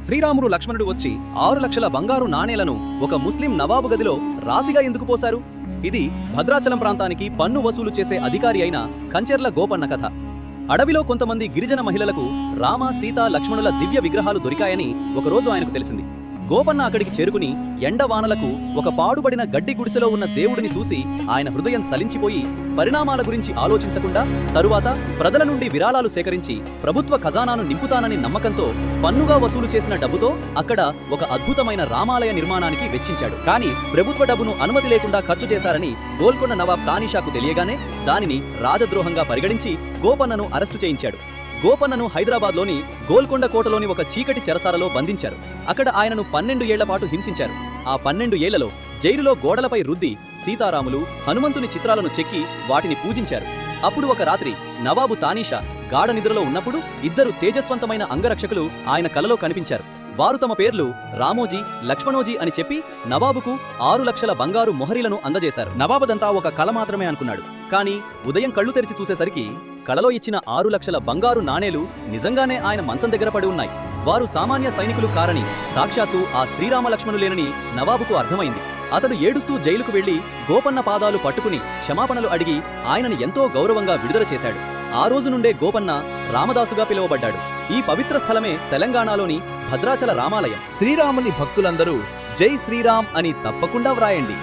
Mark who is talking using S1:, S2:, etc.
S1: శ్రీరాముడు లక్ష్మణుడు వచ్చి 6 లక్షల బంగారు నాణేలను ఒక ముస్లిం నవాబు గదిలో రాశిగా ఎందుకు పోశారు? ఇది భద్రాచలం ప్రాంతానికి పన్ను వసూలు చేసే అధికారి అయిన కంచెర్ల గోపన్న కథ. అడవిలో కొంతమంది గిరిజన మహిళలకు రామ, సీత, లక్ష్మణుల దివ్య విగ్రహాలు దొరికాయని ఒకరోజు ఆయనకు తెలిసింది. గోపన్న అక్కడికి చేరుకుని ఎండవానలకు ఒక పాడుబడిన గడ్డి గుడిసెలో ఉన్న దేవుడిని చూసి ఆయన హృదయం చలించిపోయి పరిణామాల గురించి ఆలోచించకుండా తరువాత ప్రజల నుండి విరాళాలు సేకరించి ప్రభుత్వ ఖజానాను నింపుతానని నమ్మకంతో పన్నుగా వసూలు చేసిన డబ్బుతో అక్కడ ఒక అద్భుతమైన రామాలయ నిర్మాణానికి వెచ్చించాడు. కానీ ప్రభుత్వ డబ్బును అనుమతి లేకుండా ఖర్చు చేశారని గోల్కొండ నవాబ్ తానీషాకు తెలియగానే దానిని రాజద్రోహంగా పరిగణించి గోపన్నను అరెస్టు చేయించాడు. గోపన్నను హైదరాబాద్లోని గోల్కొండ కోటలోని ఒక చీకటి చెరసాలలో బంధించారు. అక్కడ ఆయనను 12 ఏళ్ల పాటు హింసించారు. ఆ 12 ఏళ్లలో జైలులో గోడలపై రుద్ది సీతారాములు, హనుమంతుని చిత్రాలను చెక్కి వాటిని పూజించారు. అప్పుడు ఒక రాత్రి నవాబు తానీషా గాఢ నిద్రలో ఉన్నప్పుడు 2 తేజస్వంతమైన అంగరక్షకులు ఆయన కలలో కనిపించారు. వారు తమ పేర్లు రామోజీ, లక్ష్మణోజీ అని చెప్పి నవాబుకు 6 లక్షల బంగారు మొహరీలను అందజేశారు. నవాబుదంతా ఒక కల మాత్రమే అనుకున్నాడు. కానీ ఉదయం కళ్ళు తెరిచి చూసేసరికి కలలో ఇచ్చిన 6 లక్షల బంగారు నాణేలు నిజంగానే ఆయన మంచం దగ్గర పడి ఉన్నాయి. వారు సామాన్య సైనికులు కారని, సాక్షాత్తు ఆ శ్రీరామ లక్ష్మణులేనని నవాబుకు అర్థమైంది. అతడు ఏడుస్తూ జైలుకు వెళ్లి గోపన్న పాదాలు పట్టుకుని క్షమాపణలు అడిగి ఆయనని ఎంతో గౌరవంగా విడుదల చేశాడు. ఆ రోజు నుండే గోపన్న రామదాసుగా పిలువబడ్డాడు. ఈ పవిత్ర స్థలమే తెలంగాణలోని భద్రాచల రామాలయం. శ్రీరాముని భక్తులందరూ జై శ్రీరామ్ అని తప్పకుండా వ్రాయండి.